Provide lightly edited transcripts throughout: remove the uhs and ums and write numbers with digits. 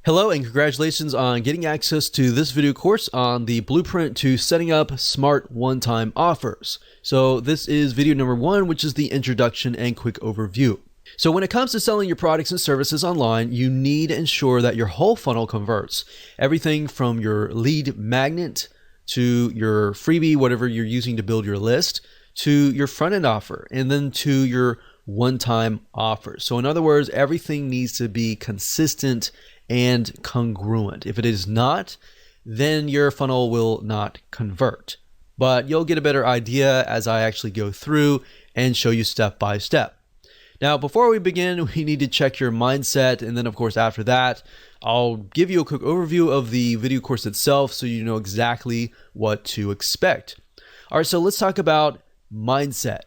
Hello and congratulations on getting access to this video course on the blueprint to setting up smart one-time offers. So this is video number 1, which is the introduction and quick overview. So when it comes to selling your products and services online, you need to ensure that your whole funnel converts. Everything from your lead magnet to your freebie, whatever you're using to build your list, to your front-end offer, and then to your one-time offer. So in other words, everything needs to be consistent and congruent. If it is not, then your funnel will not convert. But you'll get a better idea as I actually go through and show you step by step. Now, before we begin, we need to check your mindset. And then of course, after that, I'll give you a quick overview of the video course itself so you know exactly what to expect. All right, so let's talk about mindset.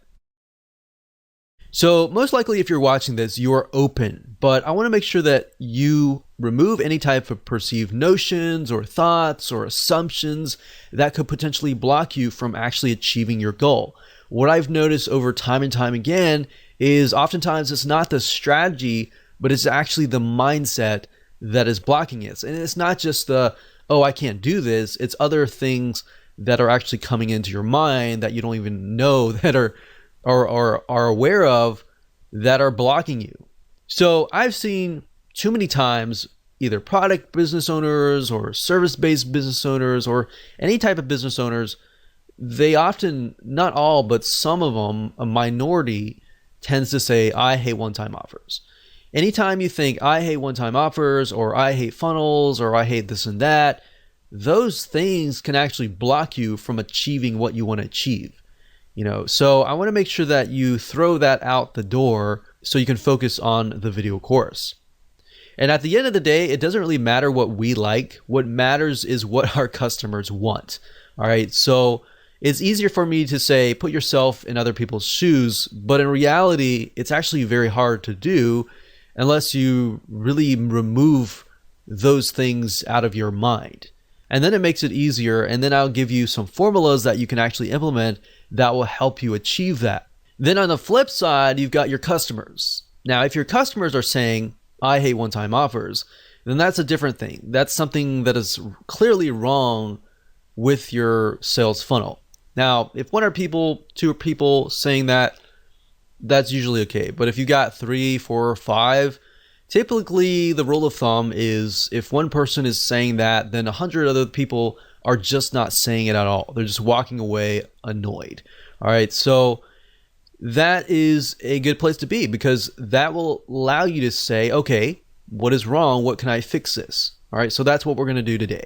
So most likely if you're watching this, you are open, but I want to make sure that you remove any type of perceived notions or thoughts or assumptions that could potentially block you from actually achieving your goal. What I've noticed over time and time again is oftentimes it's not the strategy, but it's actually the mindset that is blocking it. And it's not just the, oh, I can't do this. It's other things that are actually coming into your mind that you don't even know that are aware of that are blocking you. So I've seen too many times either product business owners or service-based business owners or any type of business owners, they often, not all, but some of them, a minority, tends to say, I hate one-time offers. Anytime you think I hate one-time offers or I hate funnels or I hate this and that, those things can actually block you from achieving what you want to achieve. So I want to make sure that you throw that out the door so you can focus on the video course. And at the end of the day, it doesn't really matter what we like. What matters is what our customers want. All right. So it's easier for me to say, put yourself in other people's shoes. But in reality, it's actually very hard to do unless you really remove those things out of your mind. And then it makes it easier. And then I'll give you some formulas that you can actually implement that will help you achieve that. Then on the flip side, you've got your customers. Now, if your customers are saying, I hate one-time offers, then that's a different thing. That's something that is clearly wrong with your sales funnel. Now, if one or two people saying that, that's usually okay. But if you got 3, 4, 5, typically the rule of thumb is if one person is saying that, then 100 other people are just not saying it at all. They're just walking away annoyed. All right, so that is a good place to be because that will allow you to say, okay, what is wrong? What can I fix this? All right, so that's what we're going to do today.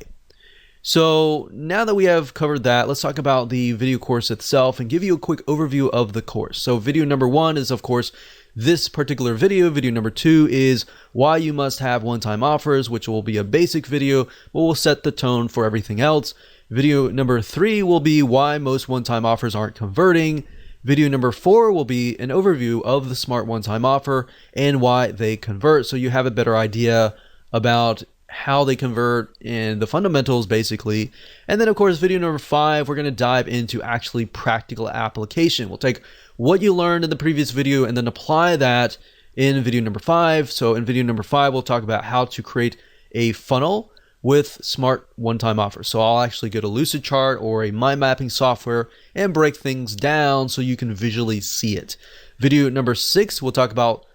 So now that we have covered that, let's talk about the video course itself and give you a quick overview of the course. So video number 1 is, of course, this particular video. Video number 2 is why you must have one-time offers, which will be a basic video, but will set the tone for everything else. Video number 3 will be why most one-time offers aren't converting. Video number 4 will be an overview of the smart one-time offer and why they convert, so you have a better idea about how they convert and the fundamentals basically. And then of course, video number 5, we're going to dive into actually practical application. We'll take what you learned in the previous video and then apply that in video number 5. So in video number 5, we'll talk about how to create a funnel with smart one-time offers. So I'll actually go to Lucidchart or a mind mapping software and break things down so you can visually see it. Video number 6, we'll talk about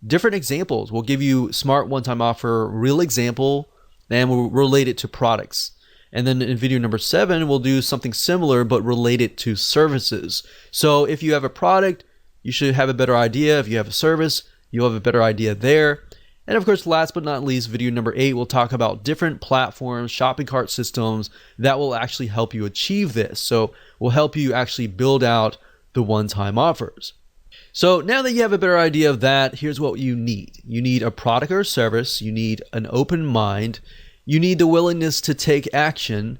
different examples. We'll give you smart one-time offer, real example, and we'll relate it to products. And then in video number 7, we'll do something similar, but relate it to services. So if you have a product, you should have a better idea. If you have a service, you'll have a better idea there. And of course, last but not least, video number 8, we'll talk about different platforms, shopping cart systems that will actually help you achieve this. So we'll help you actually build out the one-time offers. So now that you have a better idea of that, here's what you need. You need a product or service, you need an open mind, you need the willingness to take action,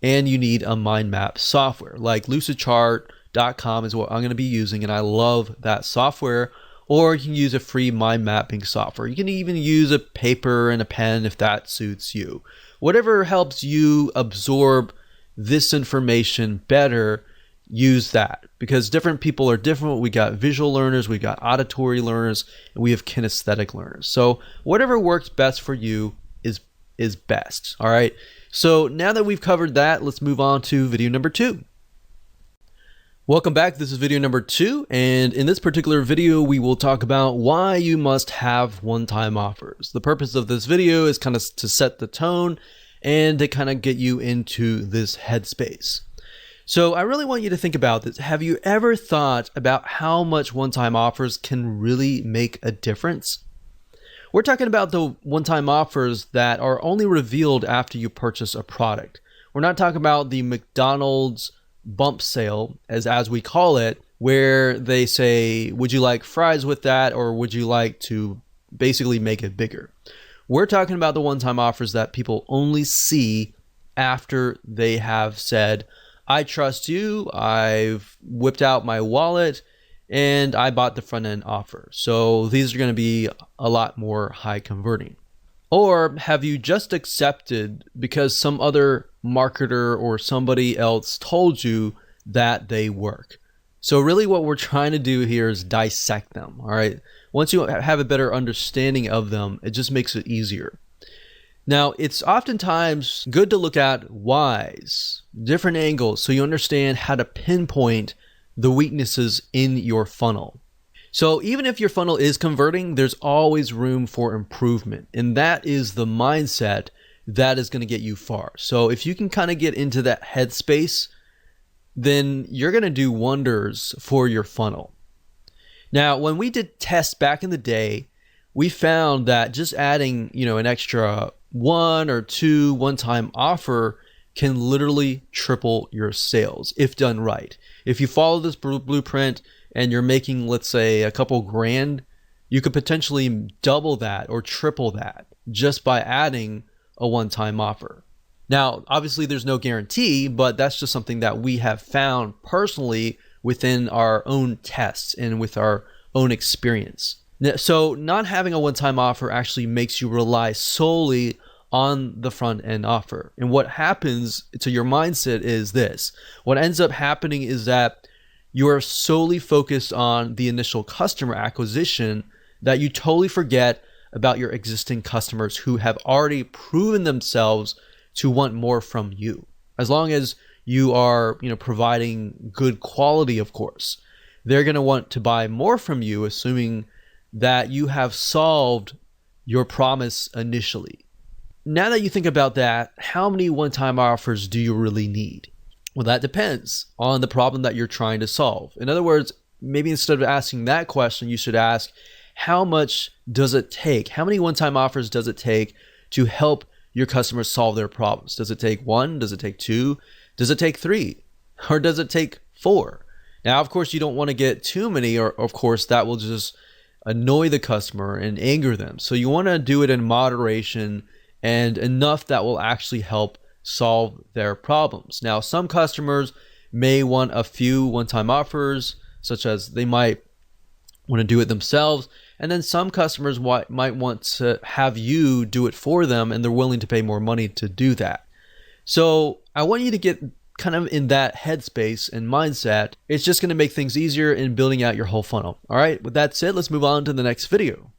and you need a mind map software. Like Lucidchart.com is what I'm going to be using, and I love that software. Or you can use a free mind mapping software. You can even use a paper and a pen if that suits you. Whatever helps you absorb this information better, use that, because different people are different. We got visual learners, we got auditory learners, and we have kinesthetic learners. So whatever works best for you is is best. All right. So now that we've covered that, let's move on to video number 2. Welcome back. This is video number 2. And in this particular video, we will talk about why you must have one-time offers. The purpose of this video is kind of to set the tone and to kind of get you into this headspace. So I really want you to think about this. Have you ever thought about how much one-time offers can really make a difference? We're talking about the one-time offers that are only revealed after you purchase a product. We're not talking about the McDonald's bump sale, as we call it, where they say, would you like fries with that, or would you like to basically make it bigger? We're talking about the one-time offers that people only see after they have said, I trust you, I've whipped out my wallet, and I bought the front end offer. So these are going to be a lot more high converting. Or have you just accepted because some other marketer or somebody else told you that they work? So really what we're trying to do here is dissect them, all right? Once you have a better understanding of them, it just makes it easier. Now, it's oftentimes good to look at whys, different angles, so you understand how to pinpoint the weaknesses in your funnel. So even if your funnel is converting, there's always room for improvement. And that is the mindset that is going to get you far. So if you can kind of get into that headspace, then you're going to do wonders for your funnel. Now, when we did tests back in the day, we found that just adding, an extra 1 or 2 one-time offer can literally triple your sales if done right. If you follow this blueprint and you're making, let's say, a couple grand, you could potentially double that or triple that just by adding a one-time offer. Now, obviously there's no guarantee, but that's just something that we have found personally within our own tests and with our own experience. So not having a one-time offer actually makes you rely solely on the front end offer. And what happens to your mindset is this. What ends up happening is that you are solely focused on the initial customer acquisition that you totally forget about your existing customers who have already proven themselves to want more from you. As long as you are, providing good quality, of course, they're going to want to buy more from you, assuming that you have solved your promise initially. Now that you think about that, how many one-time offers do you really need? Well, that depends on the problem that you're trying to solve. In other words, maybe instead of asking that question, you should ask, how much does it take? How many one-time offers does it take to help your customers solve their problems? Does it take 1? Does it take 2? Does it take 3? Or does it take 4? Now, of course, you don't want to get too many, or of course, that will just annoy the customer and anger them. So you want to do it in moderation and enough that will actually help solve their problems. Now, some customers may want a few one-time offers, such as they might want to do it themselves. And then some customers might want to have you do it for them, and they're willing to pay more money to do that. So I want you to get kind of in that headspace and mindset. It's just going to make things easier in building out your whole funnel. All right, with that said, let's move on to the next video.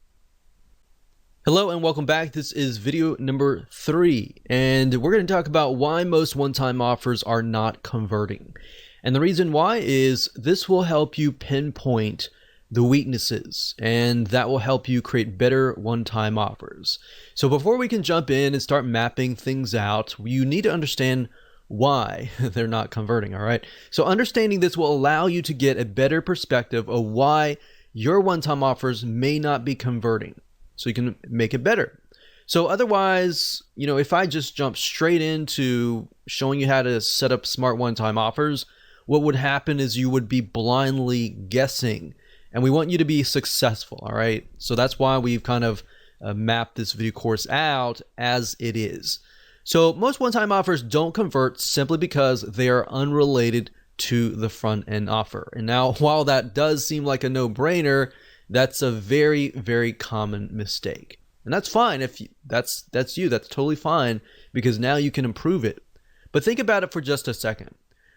Hello and welcome back. This is video number 3, and we're going to talk about why most one-time offers are not converting. And the reason why is this will help you pinpoint the weaknesses, and that will help you create better one-time offers. So before we can jump in and start mapping things out, you need to understand why they're not converting, all right? So understanding this will allow you to get a better perspective of why your one-time offers may not be converting, so you can make it better. So otherwise, if I just jump straight into showing you how to set up smart one-time offers, what would happen is you would be blindly guessing, and we want you to be successful, all right? So that's why we've kind of mapped this video course out as it is. So most one-time offers don't convert simply because they are unrelated to the front-end offer. And now, while that does seem like a no-brainer, that's a very, very common mistake. And that's fine. If that's totally fine, because now you can improve it. But think about it for just a second.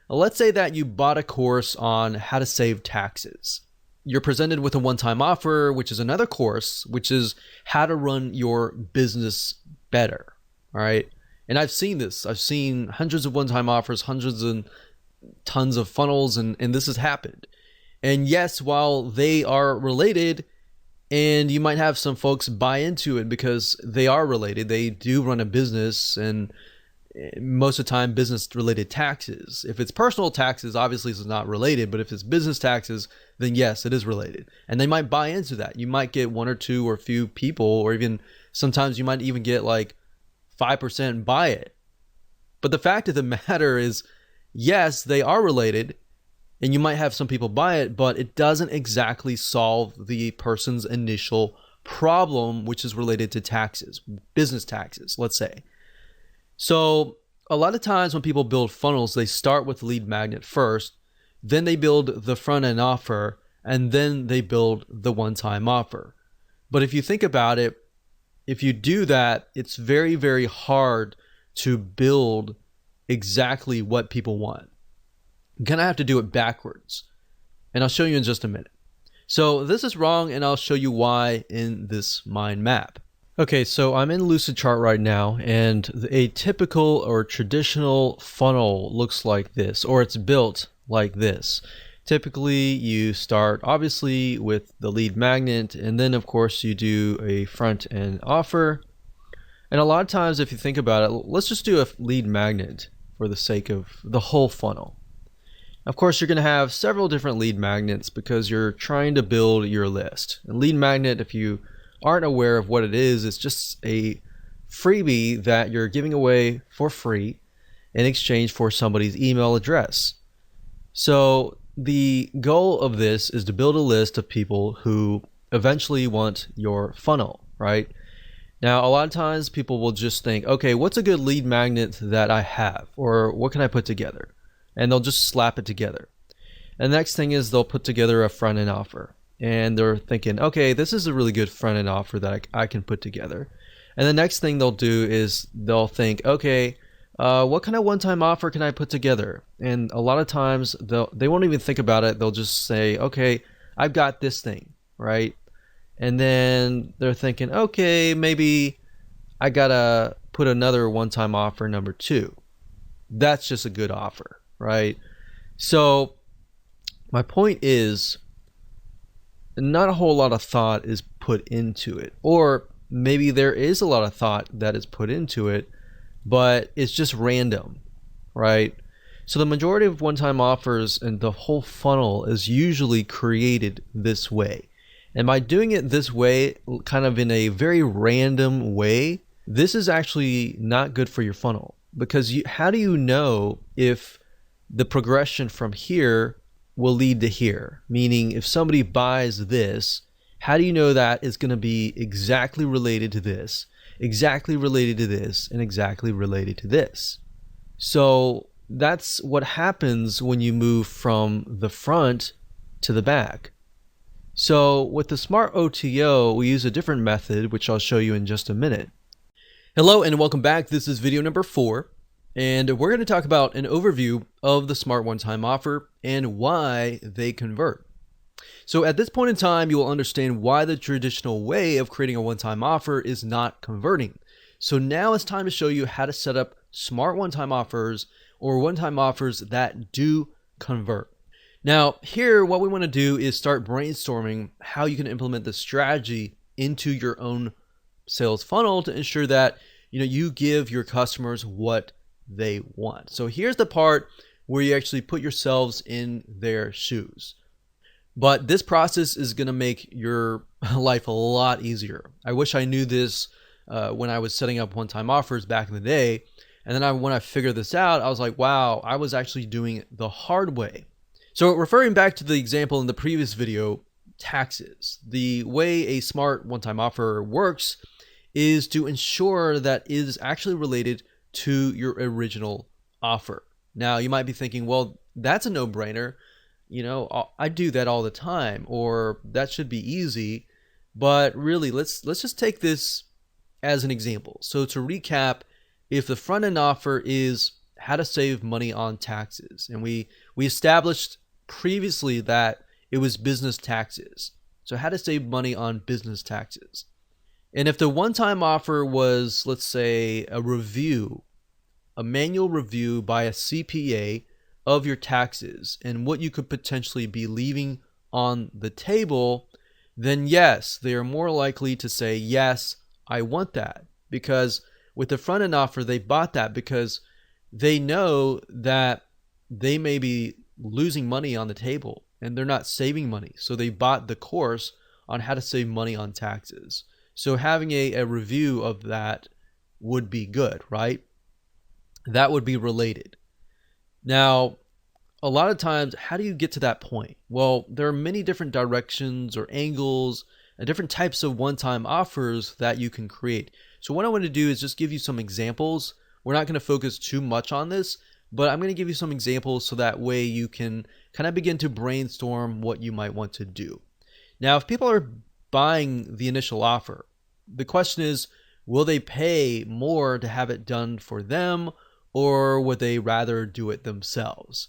Let's say that you bought a course on how to save taxes. You're presented with a one-time offer, which is another course, which is how to run your business better. All right. And I've seen this. I've seen hundreds of one-time offers, hundreds and tons of funnels, and this has happened. And yes, while they are related, and you might have some folks buy into it because they are related, they do run a business, and most of the time business related taxes. If it's personal taxes, obviously it's not related, but if it's business taxes, then yes, it is related. And they might buy into that. You might get one or two or a few people, or even sometimes you might even get like 5% buy it. But the fact of the matter is, yes, they are related, and you might have some people buy it, but it doesn't exactly solve the person's initial problem, which is related to taxes, business taxes, let's say. So a lot of times when people build funnels, they start with lead magnet first, then they build the front end offer, and then they build the one-time offer. But if you think about it, if you do that, it's very, very hard to build exactly what people want. You're gonna have to do it backwards, and I'll show you in just a minute. So this is wrong, and I'll show you why in this mind map. Okay, so I'm in Lucidchart right now, and a typical or traditional funnel looks like this, or it's built like this. Typically, you start obviously with the lead magnet, and then of course you do a front end offer. And a lot of times, if you think about it, let's just do a lead magnet for the sake of the whole funnel. Of course, you're going to have several different lead magnets because you're trying to build your list. A lead magnet, if you aren't aware of what it is, it's just a freebie that you're giving away for free in exchange for somebody's email address. So the goal of this is to build a list of people who eventually want your funnel, right? Now, a lot of times people will just think, okay, what's a good lead magnet that I have? Or what can I put together? And they'll just slap it together. And the next thing is they'll put together a front end offer. And they're thinking, okay, this is a really good front end offer that I can put together. And the next thing they'll do is they'll think, okay, what kind of one-time offer can I put together? And a lot of times they won't even think about it. They'll just say, okay, I've got this thing, right? And then they're thinking, okay, maybe I gotta put another one-time offer number 2. That's just a good offer, right? So my point is, not a whole lot of thought is put into it, or maybe there is a lot of thought that is put into it, but it's just random, right? So the majority of one-time offers and the whole funnel is usually created this way. And by doing it this way, kind of in a very random way, this is actually not good for your funnel, because how do you know if the progression from here will lead to here? Meaning, if somebody buys this, how do you know that is going to be exactly related to this, exactly related to this, and exactly related to this? So that's what happens when you move from the front to the back. So with the Smart OTO, we use a different method, which I'll show you in just a minute. Hello and welcome back. This is video number 4. And we're going to talk about an overview of the Smart One-Time Offer and why they convert. So at this point in time, you will understand why the traditional way of creating a one-time offer is not converting. So now it's time to show you how to set up smart one-time offers, or one-time offers that do convert. Now here, what we want to do is start brainstorming how you can implement this strategy into your own sales funnel to ensure that you give your customers what they want. So here's the part where you actually put yourselves in their shoes. But this process is going to make your life a lot easier. I wish I knew this when I was setting up one-time offers back in the day. And then when I figured this out, I was like, wow, I was actually doing it the hard way. So referring back to the example in the previous video, taxes. The way a smart one-time offer works is to ensure that it is actually related to your original offer. Now you might be thinking, well, that's a no-brainer. I do that all the time, or that should be easy. But really, let's just take this as an example. So to recap, if the front end offer is how to save money on taxes, and we established previously that it was business taxes. So how to save money on business taxes. And if the one-time offer was, let's say, a review, a manual review by a CPA of your taxes and what you could potentially be leaving on the table, then yes, they are more likely to say, yes, I want that. Because with the front end offer, they bought that because they know that they may be losing money on the table and they're not saving money. So they bought the course on how to save money on taxes. So having a review of that would be good, right? That would be related. Now, a lot of times, how do you get to that point? Well, there are many different directions or angles and different types of one-time offers that you can create. So what I want to do is just give you some examples. We're not going to focus too much on this, but I'm going to give you some examples so that way you can kind of begin to brainstorm what you might want to do. Now, if people are buying the initial offer, the question is, will they pay more to have it done for them, or would they rather do it themselves?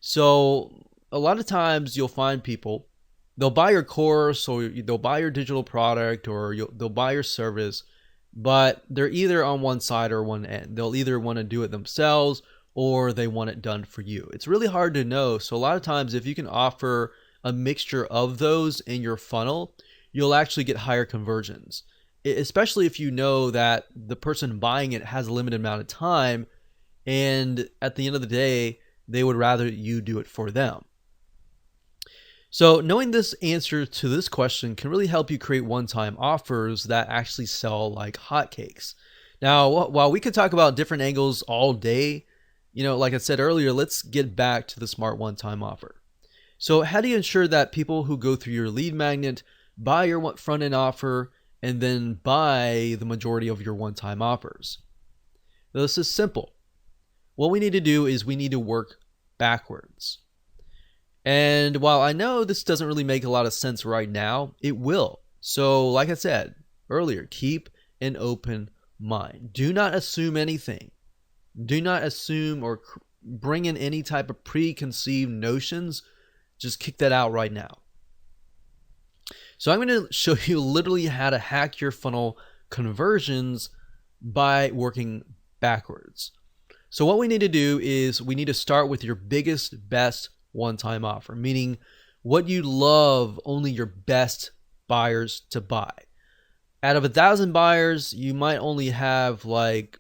So a lot of times you'll find people, they'll buy your course or they'll buy your digital product or they'll buy your service, but they're either on one side or one end. They'll either want to do it themselves or they want it done for you. It's really hard to know. So a lot of times if you can offer a mixture of those in your funnel, you'll actually get higher conversions, especially if you know that the person buying it has a limited amount of time and at the end of the day, they would rather you do it for them. So knowing this answer to this question can really help you create one-time offers that actually sell like hotcakes. Now, while we could talk about different angles all day, like I said earlier, let's get back to the smart one-time offer. So how do you ensure that people who go through your lead magnet buy your front-end offer and then buy the majority of your one-time offers? Now, this is simple. What we need to do is we need to work backwards. And while I know this doesn't really make a lot of sense right now, it will. So like I said earlier, keep an open mind. Do not assume anything. Do not assume or bring in any type of preconceived notions. Just kick that out right now. So I'm going to show you literally how to hack your funnel conversions by working backwards. So what we need to do is we need to start with your biggest, best one-time offer, meaning what you love only your best buyers to buy. Out of 1,000 buyers, you might only have like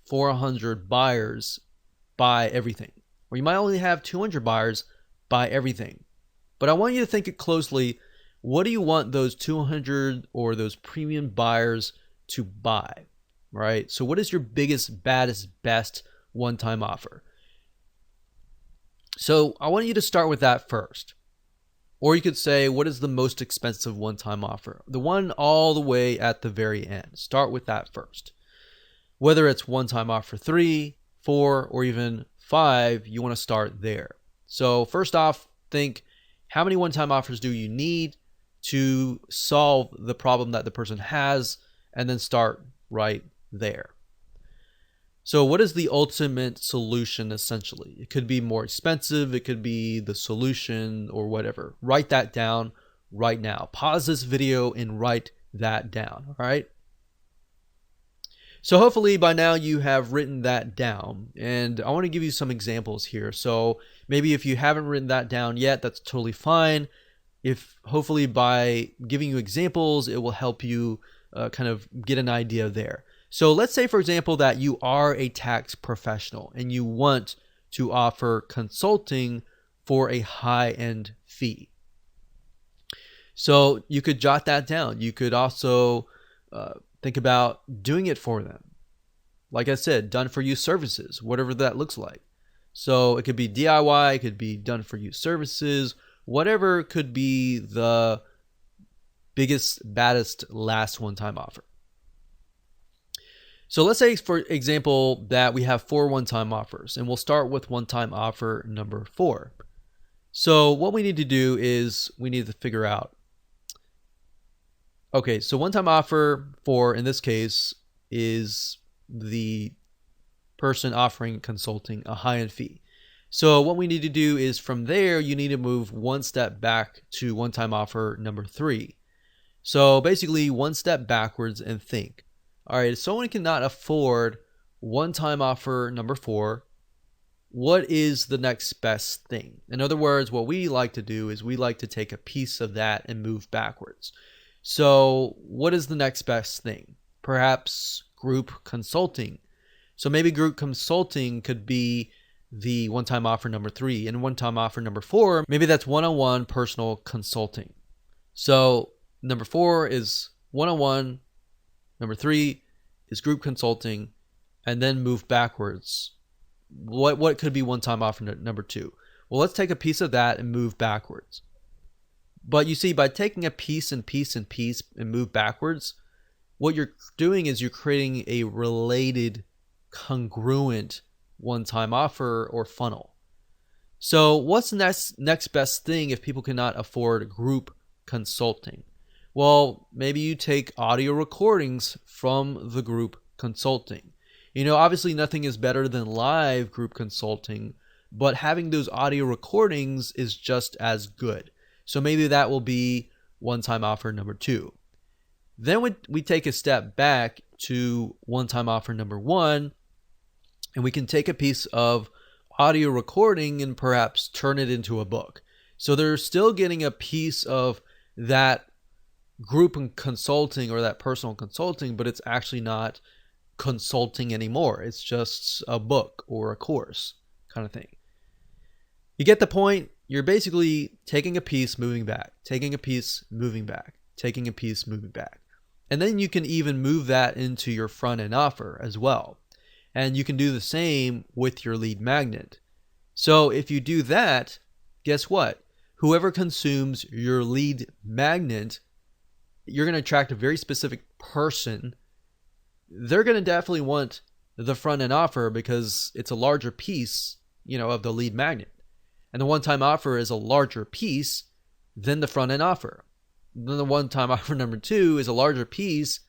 400 buyers buy everything, or you might only have 200 buyers buy everything. But I want you to think it closely. What do you want those 200 or those premium buyers to buy, right? So what is your biggest, baddest, best one-time offer? So I want you to start with that first. Or you could say, what is the most expensive one-time offer? The one all the way at the very end. Start with that first. Whether it's one-time offer 3, 4, or even 5, you want to start there. So first off, think, how many one-time offers do you need to solve the problem that the person has, and then start right there. So what is the ultimate solution essentially? It could be more expensive, it could be the solution or whatever. Write that down right now. Pause this video and write that down, all right? So hopefully by now you have written that down, and I want to give you some examples here. So maybe if you haven't written that down yet, that's totally fine. If hopefully by giving you examples, it will help you kind of get an idea there. So let's say, for example, that you are a tax professional and you want to offer consulting for a high-end fee. So you could jot that down. You could also think about doing it for them. Like I said, done for you services, whatever that looks like. So it could be DIY, it could be done for you services, whatever could be the biggest, baddest, last one-time offer. So let's say, for example, that we have 4 one-time offers, and we'll start with one-time offer number 4. So what we need to do is we need to figure out, okay, so one-time offer 4 in this case is the person offering consulting a high-end fee. So what we need to do is from there, you need to move one step back to one-time offer number 3. So basically, one step backwards and think. All right, if someone cannot afford one-time offer number 4, what is the next best thing? In other words, what we like to do is we like to take a piece of that and move backwards. So what is the next best thing? Perhaps group consulting. So maybe group consulting could be the one-time offer number 3, and one-time offer number 4, maybe that's one-on-one personal consulting. So number 4 is one-on-one, number 3 is group consulting, and then move backwards. What could be one-time offer number 2? Well, let's take a piece of that and move backwards. But you see, by taking a piece and piece and piece and move backwards, what you're doing is you're creating a related, congruent one-time offer or funnel. So what's the next best thing if people cannot afford group consulting? Well, maybe you take audio recordings from the group consulting. Obviously nothing is better than live group consulting, but having those audio recordings is just as good. So maybe that will be one-time offer number 2. Then we take a step back to one-time offer number 1, and we can take a piece of audio recording and perhaps turn it into a book. So they're still getting a piece of that group consulting or that personal consulting, but it's actually not consulting anymore. It's just a book or a course kind of thing. You get the point? You're basically taking a piece, moving back, taking a piece, moving back, taking a piece, moving back. And then you can even move that into your front end offer as well. And you can do the same with your lead magnet. So if you do that, guess what? Whoever consumes your lead magnet, you're going to attract a very specific person. They're going to definitely want the front end offer because it's a larger piece, of the lead magnet. And the one-time offer is a larger piece than the front end offer. Then the one-time offer number 2 is a larger piece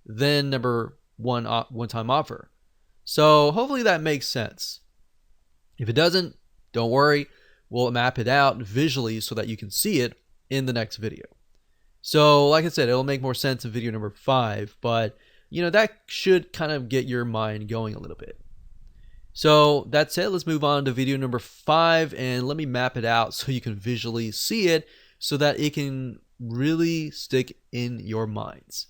than number 1 one-time offer. So hopefully that makes sense. If it doesn't, don't worry. We'll map it out visually so that you can see it in the next video. So like I said, it'll make more sense in video number 5, but that should kind of get your mind going a little bit. So that's it. Let's move on to video number 5, and let me map it out so you can visually see it so that it can really stick in your minds.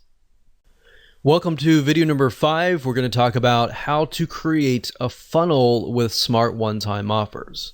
Welcome to video number 5. We're going to talk about how to create a funnel with smart one-time offers.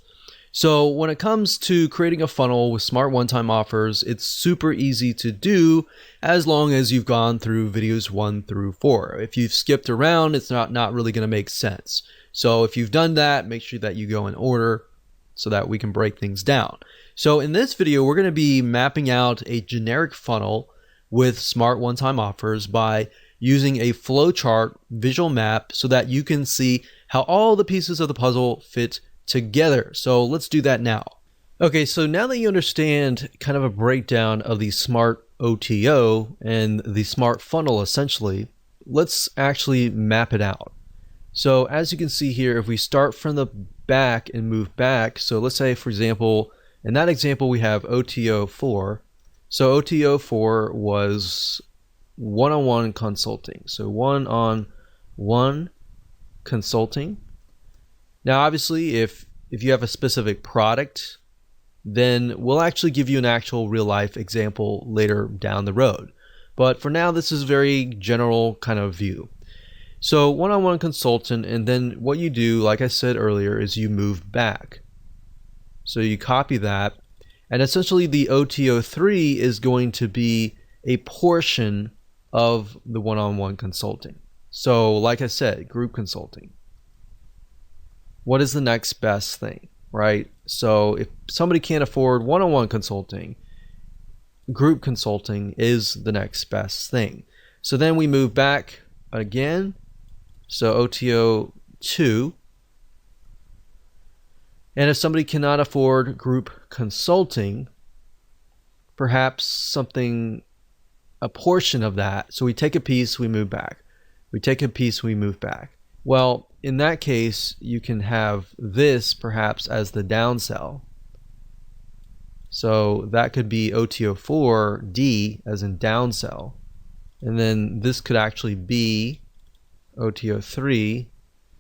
So when it comes to creating a funnel with smart one-time offers, it's super easy to do as long as you've gone through videos 1 through 4. If you've skipped around, it's not really going to make sense. So if you've done that, make sure that you go in order so that we can break things down. So in this video, we're going to be mapping out a generic funnel with smart one-time offers by using a flowchart visual map so that you can see how all the pieces of the puzzle fit together. So let's do that now. Okay, so now that you understand kind of a breakdown of the smart OTO and the smart funnel essentially, let's actually map it out. So as you can see here, if we start from the back and move back, so let's say for example, in that example we have OTO 4. So OTO 4 was one-on-one consulting. So one-on-one consulting. Now obviously if you have a specific product, then we'll actually give you an actual real life example later down the road. But for now, this is a very general kind of view. So one-on-one consultant, and then what you do, like I said earlier, is you move back. So you copy that, and essentially the OTO 3 is going to be a portion of the one-on-one consulting. So like I said, group consulting. What is the next best thing, right? So if somebody can't afford one-on-one consulting, group consulting is the next best thing. So then we move back again. So OTO 2. And if somebody cannot afford group consulting, perhaps something, a portion of that. So we take a piece, we move back. We take a piece, we move back. Well, in that case, you can have this perhaps as the downsell. So that could be OTO4D as in downsell. And then this could actually be OTO3.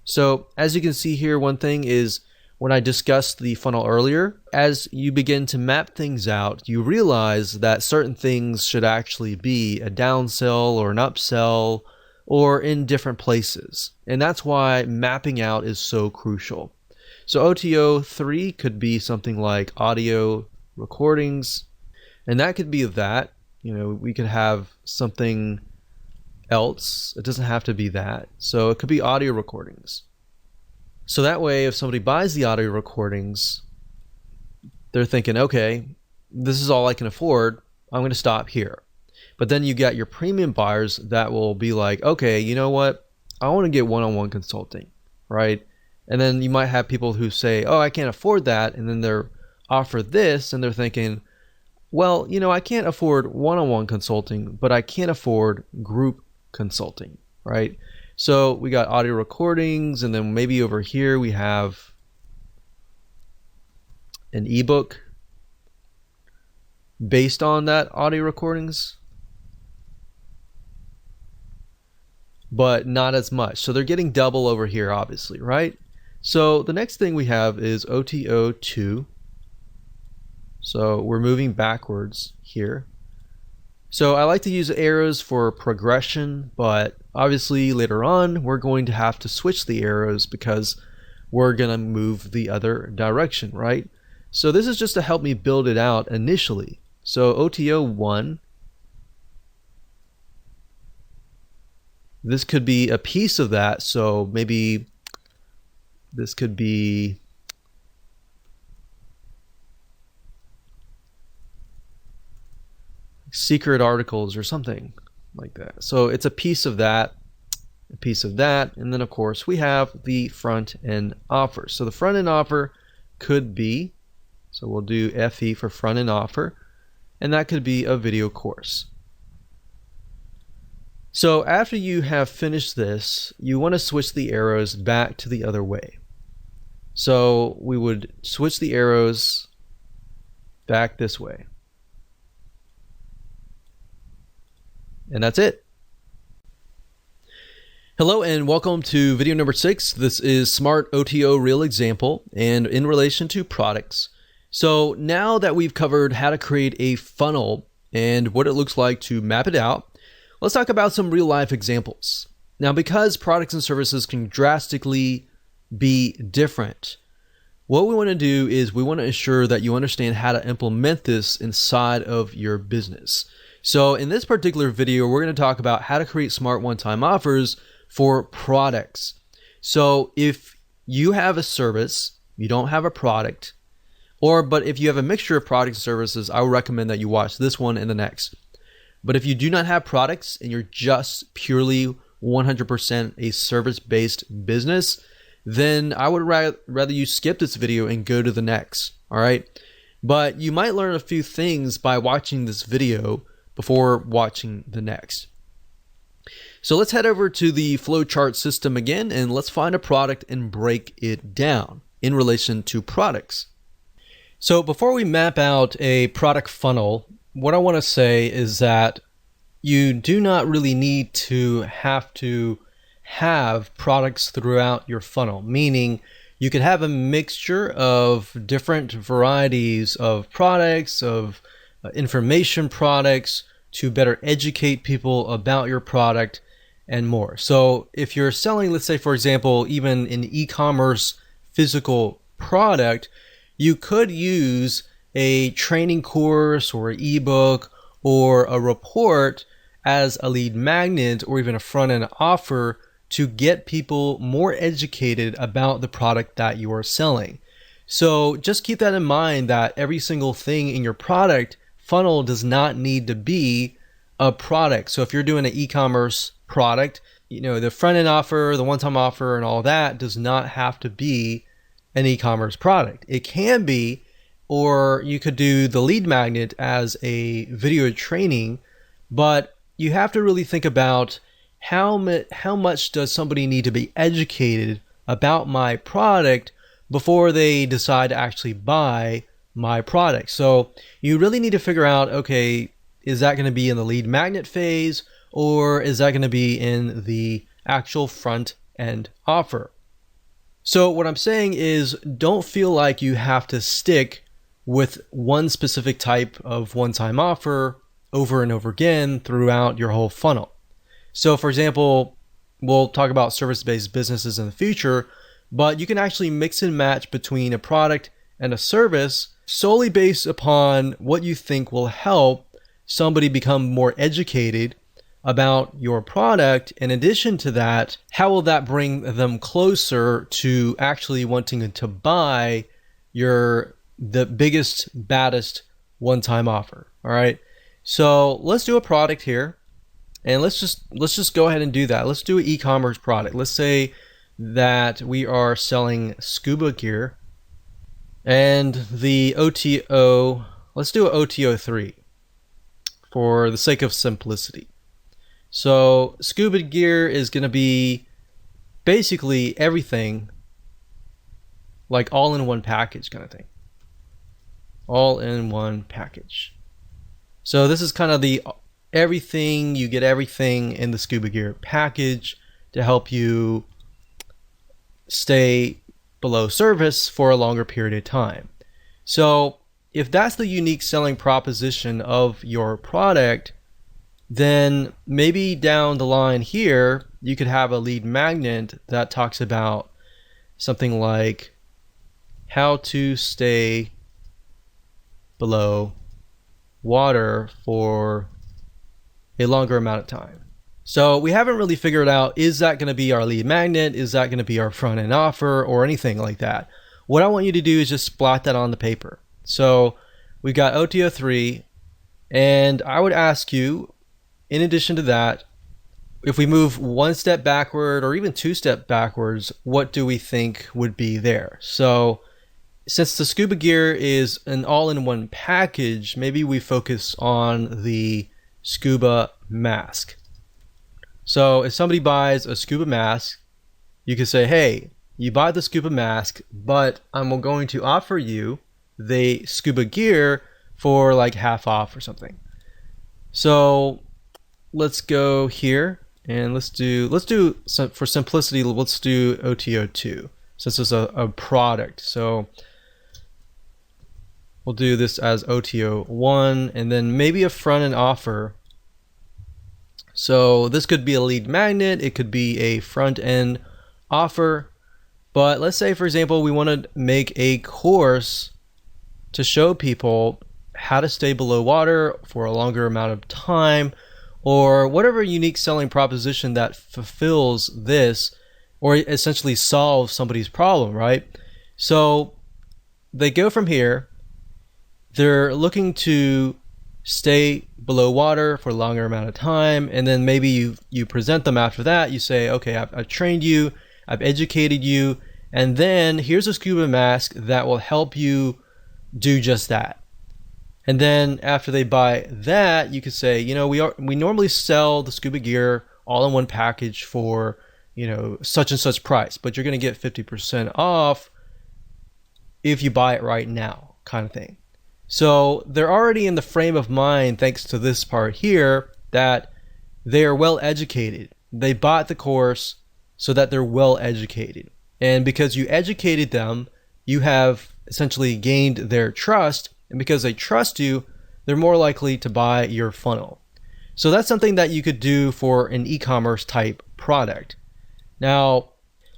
So as you can see here, one thing is when I discussed the funnel earlier, as you begin to map things out, you realize that certain things should actually be a downsell or an upsell or in different places. And that's why mapping out is so crucial. So OTO3 could be something like audio recordings, and that could be that. We could have something else. It doesn't have to be that. So it could be audio recordings. So that way, if somebody buys the audio recordings, they're thinking, okay, this is all I can afford. I'm going to stop here. But then you got your premium buyers that will be like, okay, you know what? I want to get one-on-one consulting, right? And then you might have people who say, oh, I can't afford that. And then they're offered this and they're thinking, well, I can't afford one-on-one consulting, but I can afford group consulting, right? So we got audio recordings, and then maybe over here we have an ebook based on that audio recordings, but not as much. So they're getting double over here, obviously, right? So the next thing we have is OTO2. So we're moving backwards here. So I like to use arrows for progression, but obviously later on we're going to have to switch the arrows because we're going to move the other direction, right? So this is just to help me build it out initially. So OTO1, this could be a piece of that. So maybe this could be secret articles or something like that. So it's a piece of that, and then of course we have the front end offer. So the front end offer could be, so we'll do FE for front end offer, and that could be a video course. So after you have finished this, you want to switch the arrows back to the other way. So we would switch the arrows back this way. And that's it. Hello and welcome to video number 6. This is Smart OTO Real Example and in relation to products. So now that we've covered how to create a funnel and what it looks like to map it out, let's talk about some real life examples. Now, because products and services can drastically be different, what we want to do is we want to ensure that you understand how to implement this inside of your business. So in this particular video, we're going to talk about how to create smart one-time offers for products. So if you have a service, you don't have a product, but if you have a mixture of products and services, I would recommend that you watch this one and the next. But if you do not have products and you're just purely 100% a service-based business, then I would rather you skip this video and go to the next, all right? But you might learn a few things by watching this video before watching the next. So let's head over to the flowchart system again, and let's find a product and break it down in relation to products. So before we map out a product funnel, what I want to say is that you do not really need to have products throughout your funnel, meaning you could have a mixture of different varieties of products, of information products to better educate people about your product and more. So if you're selling, let's say, for example, even an e-commerce physical product, you could use a training course or an ebook or a report as a lead magnet or even a front-end offer to get people more educated about the product that you are selling. So just keep that in mind, that every single thing in your product funnel does not need to be a product. So if you're doing an e-commerce product, the front-end offer, the one-time offer, and all that does not have to be an e-commerce product. It can be, or you could do the lead magnet as a video training, but you have to really think about how much does somebody need to be educated about my product before they decide to actually buy my product. So you really need to figure out, okay, is that going to be in the lead magnet phase, or is that going to be in the actual front end offer? So what I'm saying is, don't feel like you have to stick with one specific type of one-time offer over and over again throughout your whole funnel. So for example, we'll talk about service-based businesses in the future, but you can actually mix and match between a product and a service solely based upon what you think will help somebody become more educated about your product. In addition to that, how will that bring them closer to actually wanting to buy the biggest, baddest one-time offer? All right. So let's do a product here, and let's just go ahead and do that. Let's do an e-commerce product. Let's say that we are selling scuba gear, and the OTO, let's do an OTO 3 for the sake of simplicity. So scuba gear is going to be basically everything, like all in one package kind of thing. All in one package. So this is kind of the everything, you get everything in the scuba gear package to help you stay below service for a longer period of time. So if that's the unique selling proposition of your product, then maybe down the line here, you could have a lead magnet that talks about something like how to stay below water for a longer amount of time. So we haven't really figured out, is that going to be our lead magnet? Is that going to be our front end offer or anything like that? What I want you to do is just splat that on the paper. So we've got OTO 3, and I would ask you, in addition to that, if we move one step backward or even two steps backwards, what do we think would be there? So since the scuba gear is an all-in-one package, maybe we focus on the scuba mask. So if somebody buys a scuba mask, you could say, hey, you buy the scuba mask, but I'm going to offer you the scuba gear for like half off or something. So let's go here and let's do for simplicity, let's do OTO 2 since it's a product. So we'll do this as OTO 1, and then maybe a front end offer. So this could be a lead magnet, it could be a front end offer, but let's say, for example, we want to make a course to show people how to stay below water for a longer amount of time, or whatever unique selling proposition that fulfills this, or essentially solves somebody's problem, right? So they go from here, they're looking to stay below water for a longer amount of time, and then maybe you present them after that. You say, okay, I've trained you, I've educated you, and then here's a scuba mask that will help you do just that. And then after they buy that, you could say, you know, we normally sell the scuba gear all in one package for, you know, such and such price, but you're going to get 50% off if you buy it right now, kind of thing. So they're already in the frame of mind, thanks to this part here, that they are well educated. They bought the course so that they're well educated. And because you educated them, you have essentially gained their trust. And because they trust you, they're more likely to buy your funnel. So that's something that you could do for an e-commerce type product. Now,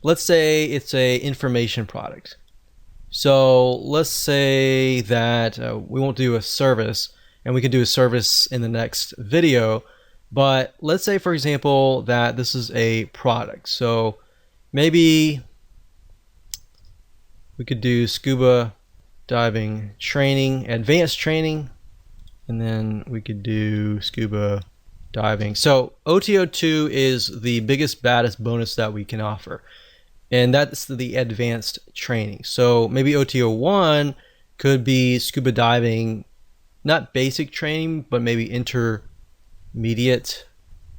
let's say it's a information product. So let's say that we won't do a service, and we can do a service in the next video. But let's say, for example, that this is a product. So maybe we could do scuba diving training, advanced training, and then we could do scuba diving. So OTO 2 is the biggest, baddest bonus that we can offer, and that's the advanced training. So maybe OTO 1 could be scuba diving, not basic training, but maybe intermediate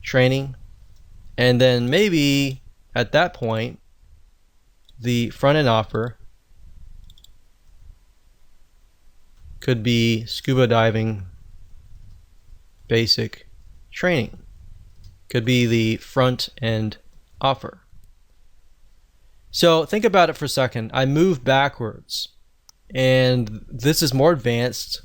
training. And then maybe at that point, the front end offer could be scuba diving basic training. Could be the front end offer. So think about it for a second. I moved backwards, and this is more advanced,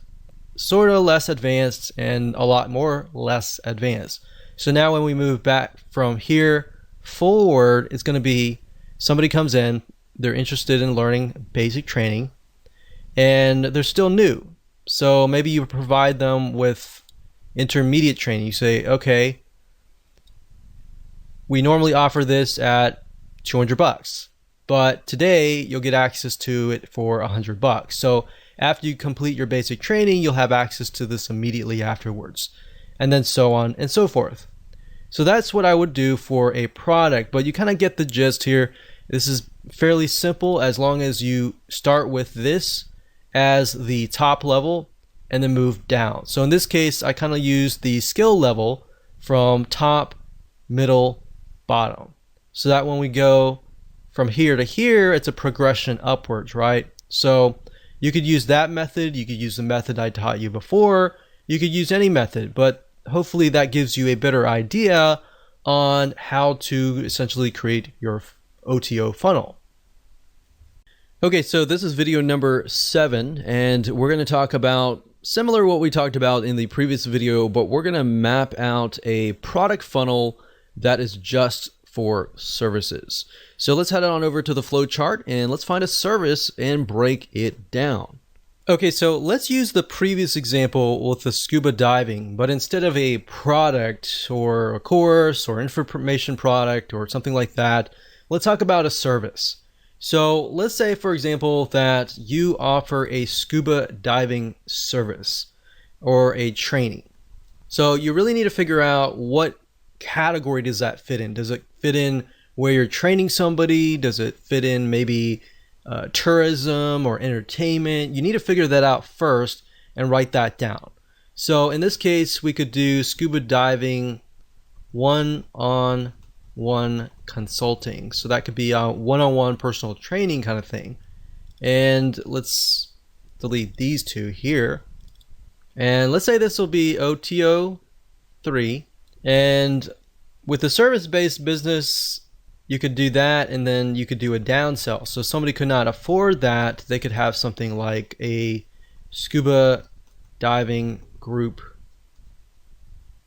sort of less advanced, and a lot more less advanced. So now when we move back from here forward, it's going to be somebody comes in, they're interested in learning basic training, and they're still new. So maybe you provide them with intermediate training. You say, okay, we normally offer this at $200, but today you'll get access to it for $100. So after you complete your basic training, you'll have access to this immediately afterwards, and then so on and so forth. So that's what I would do for a product, but you kind of get the gist here. This is fairly simple as long as you start with this as the top level and then move down. So in this case, I kind of use the skill level from top, middle, bottom, so that when we go from here to here, it's a progression upwards, right? So you could use that method, you could use the method I taught you before, you could use any method, but hopefully that gives you a better idea on how to essentially create your OTO funnel. Okay, so this is video number 7, and we're going to talk about similar to what we talked about in the previous video, but we're going to map out a product funnel that is just for services. So let's head on over to the flow chart and let's find a service and break it down. Okay, so let's use the previous example with the scuba diving, but instead of a product or a course or information product or something like that, let's talk about a service. So let's say, for example, that you offer a scuba diving service or a training. So you really need to figure out what category does that fit in. Does it fit in where you're training somebody? Does it fit in maybe tourism or entertainment? You need to figure that out first and write that down. So in this case, we could do scuba diving one-on-one consulting. So that could be a one-on-one personal training kind of thing. And let's delete these two here. And let's say this will be OTO 3. And with the service-based business, you could do that, and then you could do a downsell. So somebody could not afford that. They could have something like a scuba diving group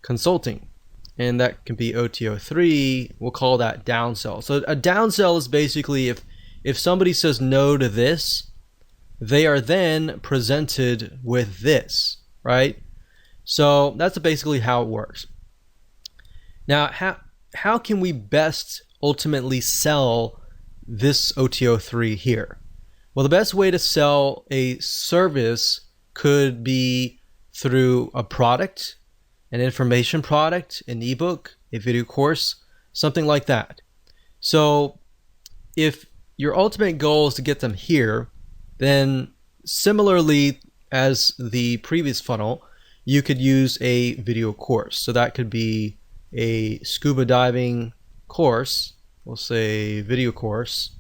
consulting, and that can be OTO 3. We'll call that downsell. So a downsell is basically if somebody says no to this, they are then presented with this, right? So that's basically how it works. Now, how can we best ultimately sell this OTO 3 here? Well, the best way to sell a service could be through a product, an information product, an ebook, a video course, something like that. So if your ultimate goal is to get them here, then similarly as the previous funnel, you could use a video course. So that could be a scuba diving course, we'll say video course.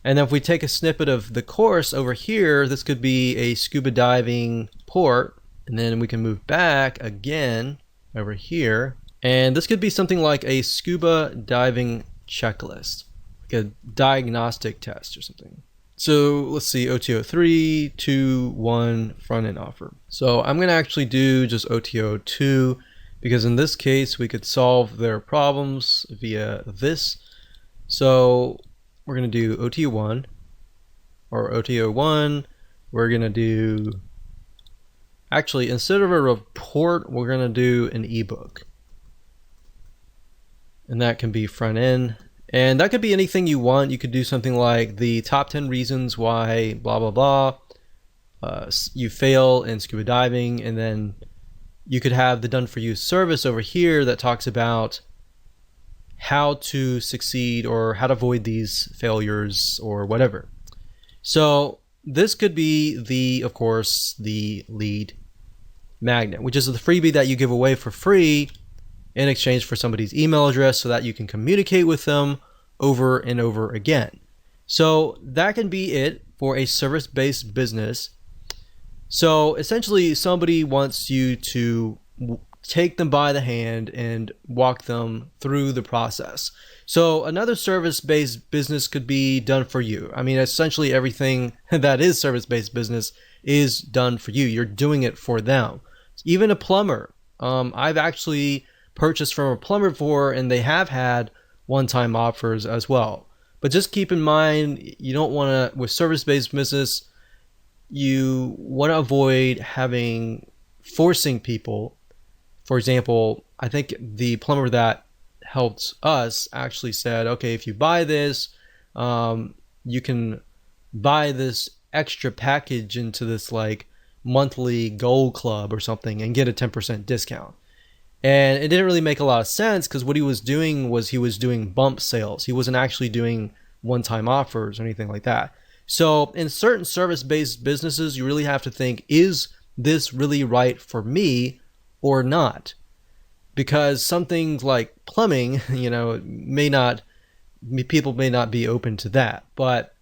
And then if we take a snippet of the course over here, this could be a scuba diving port, and then we can move back again over here, and this could be something like a scuba diving checklist, like a diagnostic test or something. So let's see, OTO 3, 2, 1 front end offer. So I'm going to actually do just OTO 2, because in this case we could solve their problems via this. So we're going to do OTO 1 or OTO 1. We're going to do, actually instead of a report, we're going to do an ebook, and that can be front end, and that could be anything you want. You could do something like the top 10 reasons why blah blah blah you fail in scuba diving, and then you could have the done for you service over here that talks about how to succeed or how to avoid these failures or whatever. So this could be the, of course, the lead magnet, which is the freebie that you give away for free in exchange for somebody's email address so that you can communicate with them over and over again. So that can be it for a service-based business. So essentially, somebody wants you to take them by the hand and walk them through the process. So another service-based business could be done for you. I mean, essentially everything that is service-based business is done for you. You're doing it for them. Even a plumber. I've actually purchased from a plumber before, and they have had one-time offers as well. But just keep in mind, you don't want to, with service-based business, you want to avoid forcing people. For example, I think the plumber that helped us actually said, okay, if you buy this, you can buy this extra package into this like monthly gold club or something and get a 10% discount. And it didn't really make a lot of sense, because what he was doing was he was doing bump sales. He wasn't actually doing one-time offers or anything like that. So in certain service-based businesses, you really have to think, is this really right for me or not? Because some things like plumbing, people may not be open to that. But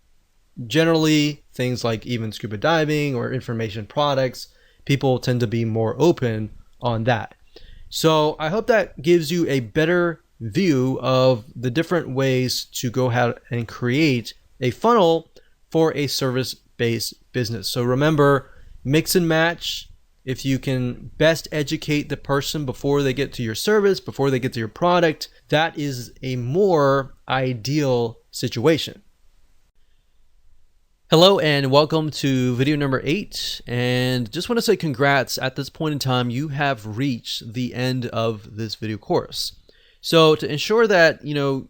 generally, things like even scuba diving or information products, people tend to be more open on that. So I hope that gives you a better view of the different ways to go ahead and create a funnel for a service-based business. So remember, mix and match. If you can best educate the person before they get to your service, before they get to your product, that is a more ideal situation. Hello and welcome to video number 8, and just want to say congrats. At this point in time, you have reached the end of this video course. So to ensure that you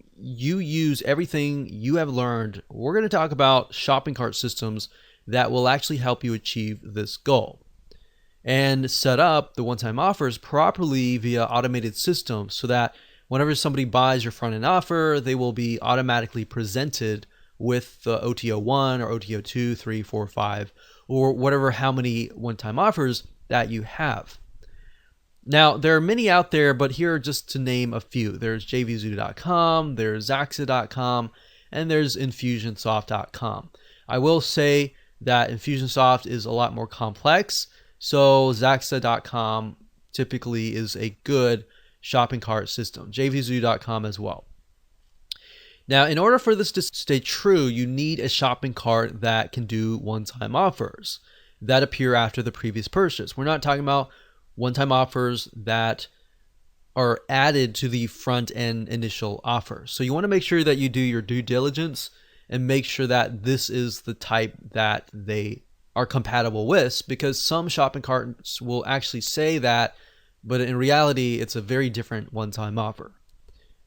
use everything you have learned, we're going to talk about shopping cart systems that will actually help you achieve this goal, and set up the one-time offers properly via automated systems so that whenever somebody buys your front-end offer, they will be automatically presented with the OTO 1 or OTO 2, 3, 4, 5, or whatever, how many one-time offers that you have. Now, there are many out there, but here are just to name a few. There's jvzoo.com, there's zaxa.com, and there's infusionsoft.com. I will say that Infusionsoft is a lot more complex, so zaxa.com typically is a good shopping cart system. jvzoo.com as well. Now, in order for this to stay true, you need a shopping cart that can do one-time offers that appear after the previous purchase. We're not talking about one-time offers that are added to the front-end initial offer. So you want to make sure that you do your due diligence and make sure that this is the type that they are compatible with, because some shopping carts will actually say that, but in reality, it's a very different one-time offer.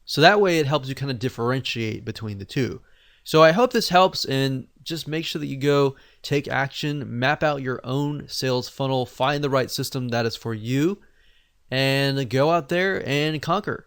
So that way it helps you kind of differentiate between the two. So I hope this helps, and just make sure that you go take action, map out your own sales funnel, find the right system that is for you, and go out there and conquer.